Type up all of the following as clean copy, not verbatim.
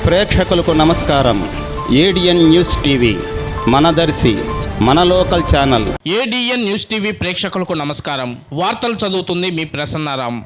ప్రేక్షకులకు నమస్కారం. ADN news TV మనదర్శి మన local channel. ADN news TV ప్రేక్షకులకు నమస్కారం. వార్తలు చదువుతుంది మీ ప్రసన్నారాం.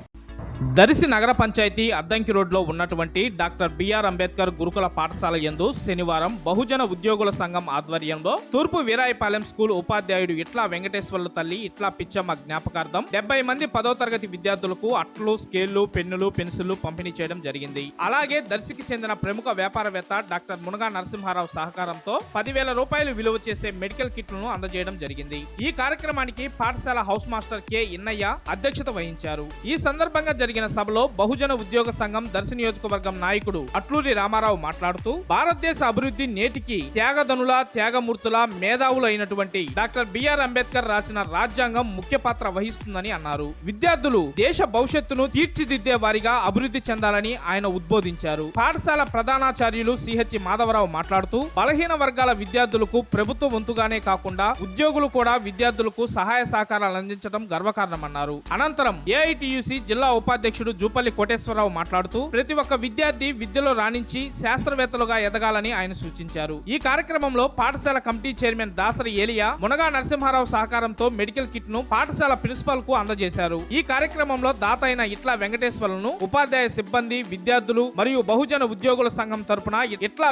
దర్శి నగర పంచాయతీ అద్దంకి రోడ్లో ఉన్నటువంటి డాక్టర్ బిఆర్ అంబేద్కర్ గురుకుల పాఠశాల యందు శనివారం బహుజన ఉద్యోగుల సంఘం ఆధ్వర్యంలో తూర్పు వీరాయపాలెం స్కూల్ ఉపాధ్యాయుడు ఇట్లా వెంకటేశ్వర్ల తల్లి ఇట్లా పిచ్చమ్మ జ్ఞాపకార్థం 70 మంది 10వ తరగతి విద్యార్థులకు అట్లు, స్కేళ్లు, పెన్నులు, పెన్సిళ్లు పంపిణీ చేయడం జరిగింది. అలాగే దర్శికి చెందిన ప్రముఖ వ్యాపారవేత్త డాక్టర్ మునగా నరసింహారావు సహకారంతో 10,000 రూపాయలు విలువ చేసే మెడికల్ కిట్లను అందజేయడం జరిగింది. ఈ కార్యక్రమానికి పాఠశాల హౌస్ మాస్టర్ కె ఇన్నయ్య అధ్యక్షత వహించారు. ఈ సందర్భంగా జరిగిన సభలో బహుజన ఉద్యోగ సంఘం దర్శి నియోజకవర్గం నాయకుడు అట్లూరి రామారావు మాట్లాడుతూ భారతదేశ అభివృద్ధి నేటికి త్యాగధనుల, త్యాగమూర్తుల, మేధావులు అయినటువంటి డాక్టర్ బిఆర్ అంబేద్కర్ రాసిన రాజ్యాంగం ముఖ్య పాత్ర వహిస్తుందని అన్నారు. విద్యార్థులు దేశ భవిష్యత్తును తీర్చిదిద్దే వారిగా అభివృద్ధి చెందాలని ఆయన ఉద్బోధించారు. పాఠశాల ప్రధానాచార్యులు సిహెచ్ మాధవరావు మాట్లాడుతూ బలహీన వర్గాల విద్యార్థులకు ప్రభుత్వ వంతుగానే కాకుండా ఉద్యోగులు కూడా విద్యార్థులకు సహాయ సహకారాలు అందించడం గర్వకారణమన్నారు. అనంతరం ఏఐటియుసి జిల్లా ఉపాధ్యక్షుడు జూపల్లి కోటేశ్వరరావు మాట్లాడుతూ ప్రతి ఒక్క విద్యార్థి విద్యలో రాణించి శాస్త్రవేత్తలుగా ఎదగాలని ఆయన సూచించారు. ఈ కార్యక్రమంలో పాఠశాల కమిటీ చైర్మన్ దాసరి ఏలియా, మునగా నరసింహారావు సహకారంతో మెడికల్ కిట్ ను పాఠశాల ప్రిన్సిపల్ కు అందజేశారు. ఈ కార్యక్రమంలో దాత అయిన ఇట్లా వెంకటేశ్వర్లను ఉపాధ్యాయ సిబ్బంది, విద్యార్థులు మరియు బహుజన ఉద్యోగుల సంఘం తరపున ఇట్లా